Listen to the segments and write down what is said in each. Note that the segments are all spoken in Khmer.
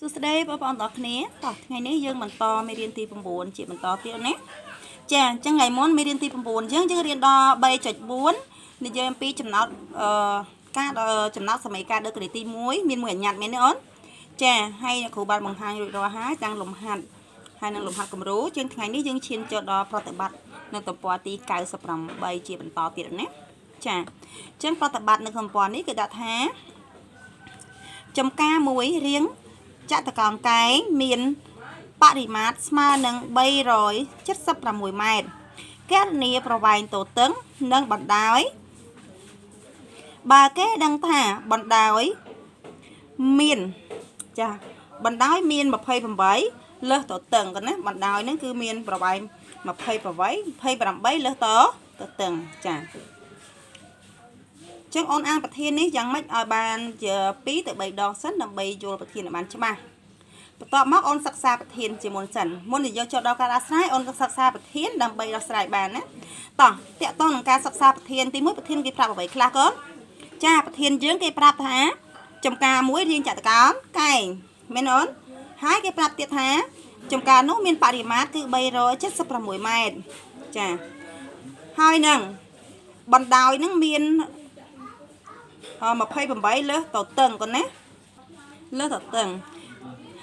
សួស្តីបងប្អូនទាំងអស់គ្នាតោះថ្ងៃនេះយើងបន្តមេរៀនទី9ជាបន្តទៀតណាចាអញ្ចឹងថ្ងៃមុនមេរៀនទី9យើងរៀនដល់ 3.4 និយាយអំពីចំណោទការចំណោទសម័យកាលដូចគ្រាទី1មានមួយអញ្ញត្តិមែនទេអូនចាហើយគ្រូបានបង្ហាញរួចរាល់ហើយទាំងលំហាត់ហើយនឹងលំហាត់គំរូជាងថ្ងៃនេះយើងឈានចូលដល់ប្រតិបត្តិនៅទំព័រទី98ជាបន្តទៀតណាចាអញ្ចឹងប្រតិបត្តិនៅទំព័រនេះគេដាក់ថាចំការមួយរៀងចតុកោណកែងមានបរិមាត្រស្មើនឹង376ម៉ែត្រគណនាប្រវែងទទឹងនិងបណ្ដោយបើគេដឹងថាបណ្ដោយមានចាបណ្ដោយមាន28លើសទទឹងកណាបណ្ដោយហ្នឹងគឺមានប្រវែង28លើសទទឹងចាចឹងអូនអានប្រធាននេះយ៉ាងម៉េចឲ្យបានជា2ទៅ3ដងសិនដើម្បីយល់ប្រធានឲ្យបានច្បាស់បន្ទាប់មកអូនសិក្សាប្រធានជាមុនសិនមុននឹងយកចូលដល់ការដោះស្រាយអូនសិក្សាប្រធានដើម្បីដោះស្រាយបានណាតោះតាក់ទងនឹងការសិក្សាប្រធានទី1ប្រធានគេប្រាប់អ្វីខ្លះកូនចាប្រធានយើងគេប្រាប់ថាចំការមួយរៀងចតុកោណកែងមែនអូនហើយគេប្រាប់ទៀតថាចំការនោះមានបរិមាត្រគឺ376ម៉ែត្រចាហើយនឹងបណ្ដោយនឹងមាន28លើសទទឹងកូនណាលើសទទឹង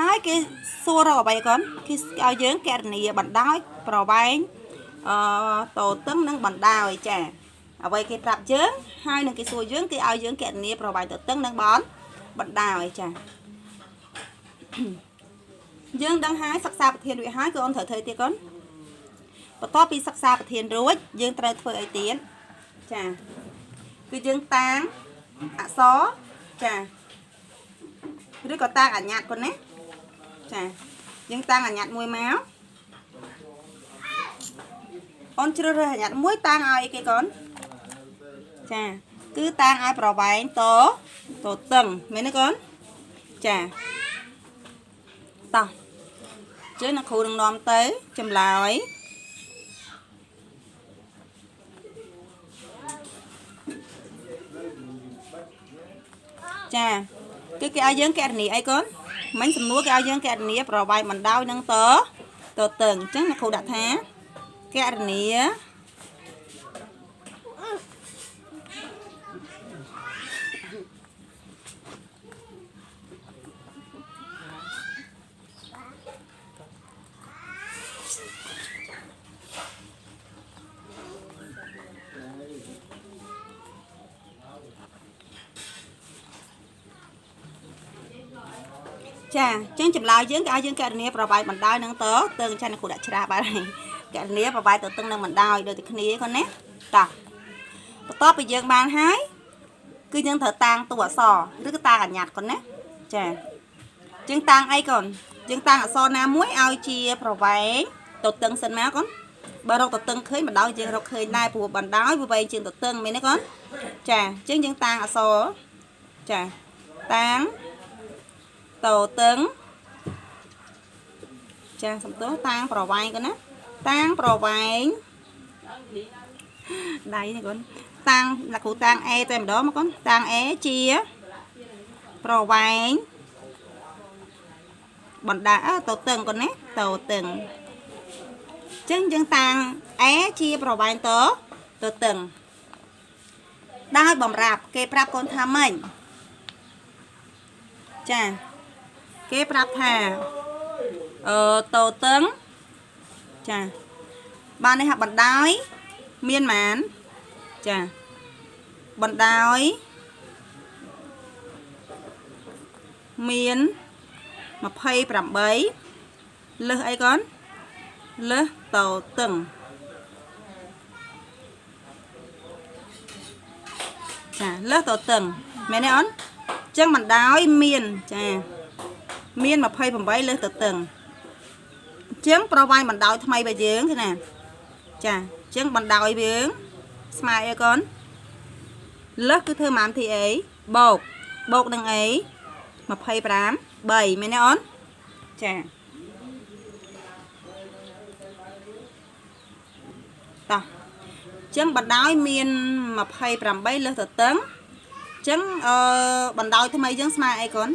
ហើយគេសួររកអ្វីកូនគេឲ្យយើងគណនាបណ្ដោយប្រវែងទទឹងនិងបណ្ដោយចាអ្វីគេប្រាប់យើងហើយនឹងគេសួរយើងគេឲ្យយើងគណនាប្រវែងទទឹងនិងបណ្ដោយចាយើងដឹងហើយសិក្សាប្រធានរួចហើយគឺអូនត្រូវធ្វើទៀតកូនបន្ទាប់ពីសិក្សាប្រធានរួចយើងត្រូវធ្វើអីទៀតចាគឺយើងតាំងអក្សរចាឬក៏តាំងអញ្ញត្តិកូនណាចាយើងតាំងអញ្ញត្តិមួយមកអូនជ្រើសរើសអញ្ញត្តិមួយតាំងឲ្យអីគេកូនចាគឺតាំងឲ្យប្រវែងទទឹងមែនទេកូនចាតោះជើងអ្នកគ្រូនឹងនាំទៅចម្លើយចាគឺគេឲ្យយើងគណនាអីកូនមិញសំណួរគេឲ្យយើងគណនាប្រវែងបណ្ដោយនឹងទទឹងអញ្ចឹងអ្នកគ្រូដាក់ថាគណនាចាអញ្ចឹងចម្លើយយើងគេឲ្យយើងគណនាប្រវែងបណ្ដោយនឹងទទឹងចាអ្នកគ្រូដាក់ច្រាសបាទហើយកណនាប្រវែងទទឹងនឹងបណ្ដោយដូចតែគ្នាគាត់ណាតោះបន្ទាប់ពីយើងបានហើយគឺយើងត្រូវតាំងតួអក្សរឬក៏តាំងអញ្ញត្តិគាត់ណាចាយើងតាំងអីកូនយើងតាំងអក្សរណាមួយឲ្យជាប្រវែងទទឹងសិនមកកូនបើរកទទឹងឃើញបណ្ដោយយើងរកឃើញដែរព្រោះបណ្ដោយវាវែងជាងទទឹងមែនទេកូនចាអញ្ចឹងយើងតាំងអក្សរចាតាំងទទឹងចាសំទោសតាំងប្រវែងកូនណាតាំងប្រវែងដៃនេះកូនតាំងអ្នកគ្រូតាំង A តែម្ដងមកកូនតាំង A ជាប្រវែងបណ្ដាទទឹងកូនណាទទឹងអញ្ចឹងយើងតាំង A ជាប្រវែងទទឹងដោយបំរាប់គេប្រាប់កូនថាម៉េចចាគេប្រាប់ថាទទឹងចាបាននេះហាក់បណ្ដោយមានម៉ានចាបណ្ដោយមាន28លើសអីកូនលើសទទឹងចាលើសទទឹងមែនទេអូនអញ្ចឹងបណ្ដោយមានចាមាន28លើសទទឹងអញ្ចឹងប្រវែងបណ្ដោយថ្មីរបស់យើងគឺណាចាអញ្ចឹងបណ្ដោយយើងស្មើអីកូនលើសគឺធ្វើម៉ាំទីអីបូកនឹងអី25 3មែនទេអូនចាតោះអញ្ចឹងបណ្ដោយមាន28លើសទទឹងអញ្ចឹងបណ្ដោយថ្មីយើងស្មើអីកូន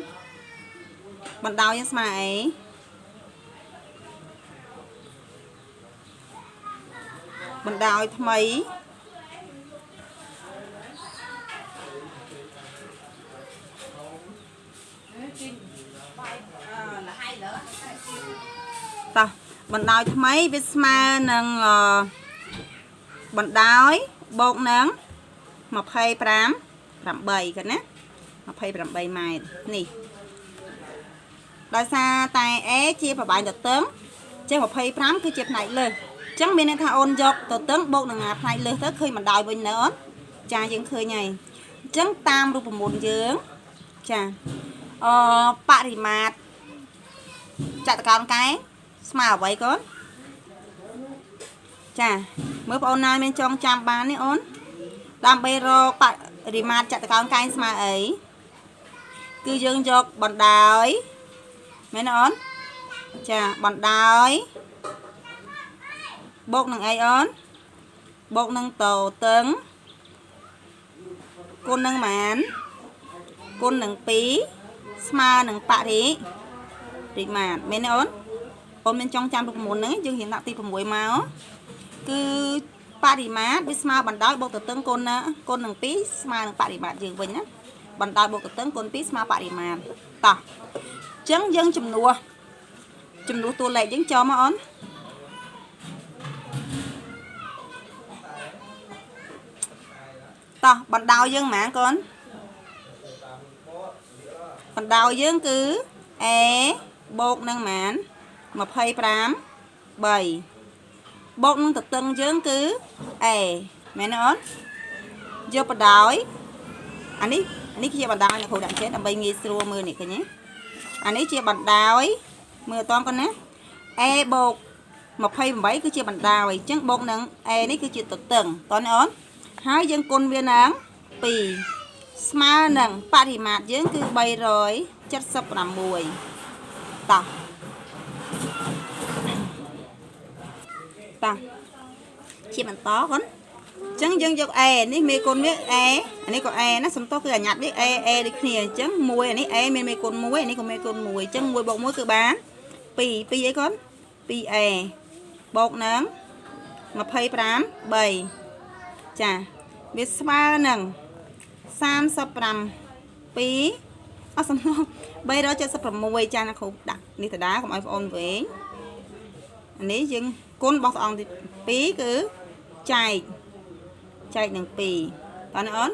បណ្ដោយយើងស្មើអីបណ្ដោយថ្មីតោះបណ្ដោយថ្មីវាស្មើនឹងបណ្ដោយបូកនឹង25 8គាត់ណា28ម៉ែត្រនេះដោយសារតែ A ជាប្របាញ់ទទឹងចេះ25គឺជាផ្នែកលើសអញ្ចឹងមានន័យថាអូនយកទទឹងបូកនឹងផ្នែកលើសទៅឃើញបណ្ដោយវិញនៅអូនចាយើងឃើញហើយអញ្ចឹងតាមរូបមន្តយើងចាបរិមាត្រចតុកោណកែងស្មើអ្វីកូនចាមើលបងអូនណាមានចងចាំបាននេះអូនដើម្បីរកបរិមាត្រចតុកោណកែងស្មើអីគឺយើងយកបណ្ដោយមែនអូនចាបណ្ដោយបូកនឹងអីអូនបូកនឹងតតឹងគុណនឹងម៉ានគុណនឹង2ស្មើនឹងបរិមាត្រមែនអូនអូនមានចងចាំរូបមន្តហ្នឹងយើងរៀនដាក់ទី6មកគឺបរិមាត្រវាស្មើបណ្ដោយបូកទទឹងគុណនឹង2ស្មើនឹងបរិមាត្រយើងវិញណាបណ្ដោយបូកទទឹងគុណ2ស្មើបរិមាត្រតោះអញ្ចឹងយើងចំនួនតួលេខយើងចូលមកអូនតោះបណ្ដោយយើងហ្មងកូនបណ្ដោយយើងគឺ A បូកនឹងម៉ាន25 3បូកនឹងទទឹងយើងគឺ A មែនទេអូនយកបណ្ដោយអានេះជាបណ្ដោយអ្នកគ្រូដាក់ចេះដើម្បីងាយស្រួលមើលនេះឃើញទេអានេះជាបណ្ដោយមើលអត់តកូនណា A បូក28គឺជាបណ្ដោយអញ្ចឹងបូកនឹង A នេះគឺជាទទឹងតោះណាអូនហើយយើងគុណវានឹង2ស្មើនឹងបរិមាត្រយើងគឺ376តោះជាបន្តកូនអញ្ចឹងយើងយក A នេះមេគុណវា A អានេះក៏ A ណាសំទោសគឺអាញាត់វា A ដូចគ្នាអញ្ចឹង1អានេះ A មានមេគុណ1អានេះក៏មេគុណ1អញ្ចឹង1បូក1គឺបាន2អីកូន 2A បូកនឹង25 3ចាវាស្មើនឹង35 2សំណួរ376ចាណាគ្រូដាក់នេះតដាកុំឲ្យបងអូនវែងអានេះយើងគុណរបស់អង្គទី2គឺចែកនឹង2តើណាអូន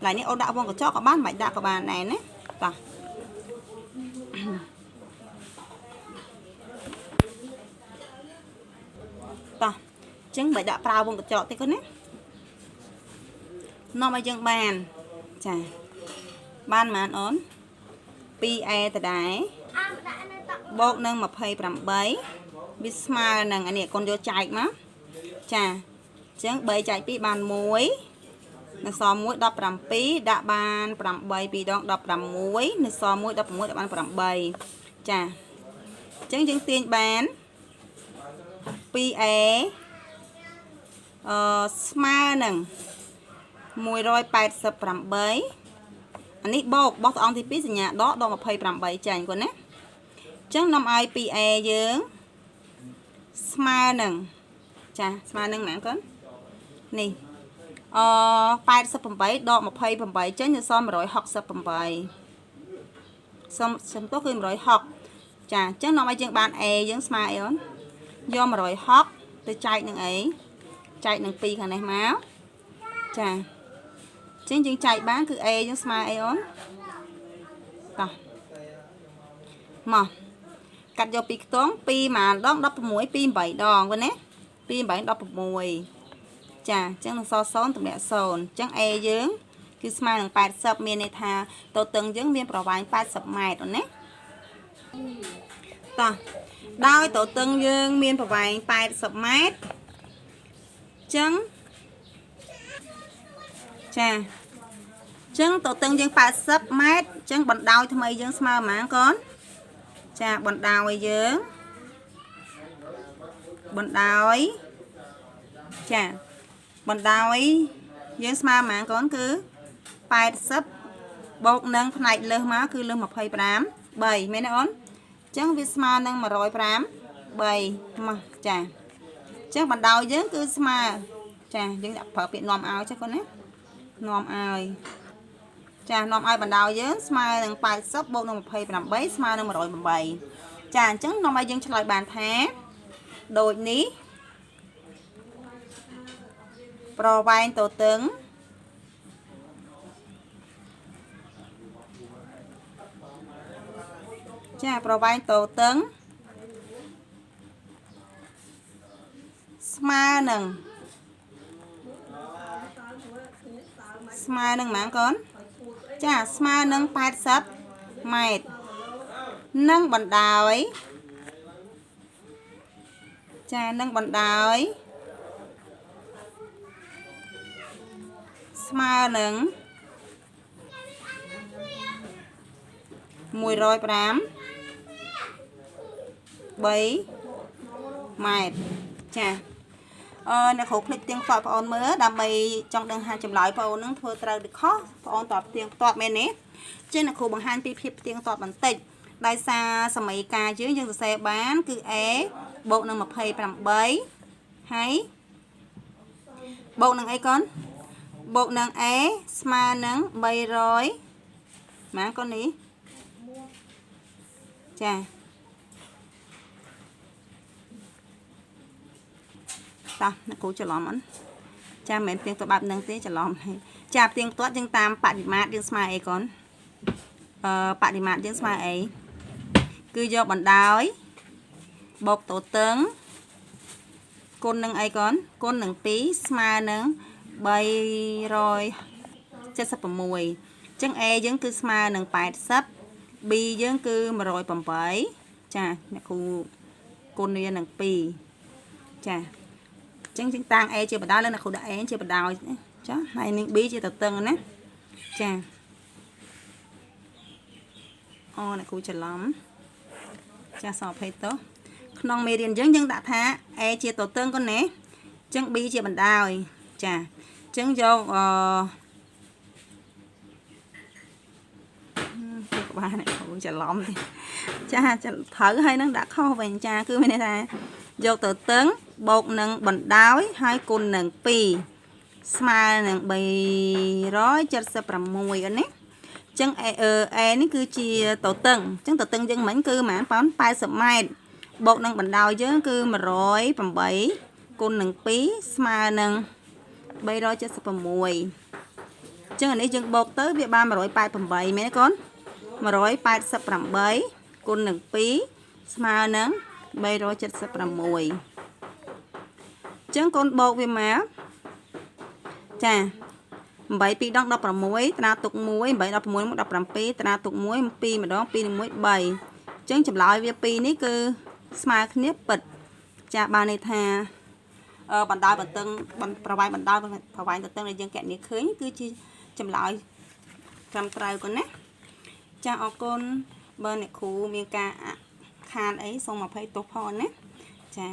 ឡើយនេះអូនដាក់វងកញ្ចក់ក៏បានមិនដាក់ក៏បានដែរណាតោះអញ្ចឹងមិនដាក់ប្រើវងកញ្ចក់ទេកូនណានាំឲ្យយើងបានចាបានប៉ុន្មានអូន 2A តដែរបូកនឹង28វាស្មើនឹងអានេះកូនយកចែកមកចាអញ្ចឹង3ចែក2បាន1នៅសល់1 17ដាក់បាន8 2ដង16នៅសល់1 16ដាក់បាន8ចាអញ្ចឹងយើងទាញបាន 2A ស្មើនឹង188អានេះបូករបស់អង្គទី2សញ្ញាដក28ចាញ់គាត់ណាអញ្ចឹងនាំឲ្យ 2A យើងស្មើនឹងចាស្មើនឹងហ្មងកូននេះ88ដក28ចេញទៅសល់168សំទោសគឺ160ចាអញ្ចឹងនាំឲ្យយើងបាន A យើងស្មើអីអូនយក160ទៅចែកនឹងអីចែកនឹង2ខាងនេះមកចាចឹងយើងចែកបានគឺ A យើងស្មើអីអូនតោះមកកាត់យកពីខ្ទង់2ម៉ានដង16 28ដងវិញណា28 16ចាអញ្ចឹងនឹងសល់0តម្លាក់0អញ្ចឹង A យើងគឺស្មើនឹង80មានន័យថាតូតឹងយើងមានប្រវែង80ម៉ែត្រណាតោះដោយតូតឹងយើងមានប្រវែង80ម៉ែត្រអញ្ចឹងចាអញ្ចឹងតូតឹងយើង80ម៉ែត្រអញ្ចឹងបណ្ដោយថ្មីយើងស្មើប៉ុន្មានកូនចាបណ្ដោយយើងបណ្ដោយចាបណ្ដោយយើងស្មើប៉ុន្មានកូនគឺ80បូកនឹងផ្នែកលើសមកគឺលើស25 3មែនទេអូនចឹងវាស្មើនឹង105 3មកចាចឹងបណ្ដោយយើងគឺស្មើចាយើងដាក់ប្រើពាក្យនាំឲ្យចាកូនណានាំឲ្យចានាំឲ្យបណ្ដោយយើងស្មើនឹង80បូកនឹង28ស្មើនឹង108ចាអញ្ចឹងនាំឲ្យយើងឆ្លើយបានថាដូចនេះប្រវែងទទឹងចាប្រវែងទទឹងស្មើនឹងហ្មងកូនចាស្មើនឹង80ម៉ែត្រនិងបណ្ដោយចានឹងបណ្ដោយស្មើនឹង105 3ម៉ែត្រចាអ្នកគ្រូคลิปទៀងទាត់បងអូនមើលដើម្បីចង់ដឹងថាចម្លើយបងអូននឹងធ្វើត្រូវឬខុសបងអូនតបទៀងទាត់មែនទេចឹងអ្នកគ្រូបង្ហាញពីភាពទៀងទាត់បន្តិចដោយសារសមីការយើងសរសេរបានគឺ a បូកនឹង28ហើយបូកនឹងអីកូនបូកនឹង a ស្មើនឹង300ម៉ាកូននេះចាតោះអ្នកគ្រូច្រឡំអត់ចាមិនមែនទៀងទាត់បែបហ្នឹងទេច្រឡំចាទៀងទាត់យើងតាមបរិមាត្រយើងស្មើអីកូនបរិមាត្រយើងស្មើអីគឺយកបណ្ដោយបូកទទឹងគុណនឹងអីកូនគុណនឹង2ស្មើនឹង376ចឹង a យើងគឺស្មើនឹង80 b យើងគឺ108ចាអ្នកគ្រូគុណវានឹង2ចាចឹងតាំង a ជាបណ្ដោយលើអ្នកគ្រូដាក់ a ជាបណ្ដោយចាហើយនឹង b ជាទទឹងណាចាអូអ្នកគ្រូច្រឡំចាសអភ័យទោសក្នុងមេរៀនយើងដាក់ថា a ជាទទឹងកូនណាចឹង b ជាបណ្ដោយចាចឹងយកបានអ្នកគ្រូច្រឡំទេចាត្រូវហើយនឹងដាក់ខុសវិញចាគឺមានន័យថាយកទទឹងបូកនឹងបណ្ដោយហើយគុណនឹង2ស្មើនឹង376អូនណាចឹង a នេះគឺជាទទឹងចឹងទទឹងយើងមិញគឺប្រហែលប៉ោន80ម៉ែត្របូកនឹងបណ្ដោយយើងគឺ108គុណនឹង2ស្មើនឹង376ចឹងអានេះយើងបូកទៅវាបាន188មែនទេកូន188គុណនឹង2ស្មើនឹង376ចឹងកូនបូកវាមកចា8 2ដង16ត្រាទុក1 8 16មក17ត្រាទុក1 2ម្ដង2នឹង1 3ចឹងចម្លើយវា2នេះគឺស្មើគ្នាពិតចាបានន័យថាបណ្ដោយបន្ទឹងប្រវែងបណ្ដោយប្រវែងទទឹងដែលយើងកណនីឃើញគឺជាចម្លើយត្រឹមត្រូវកូនណាចាអរគុណបើអ្នកគ្រូមានការខានអីសូមអភ័យទោសផងណាចា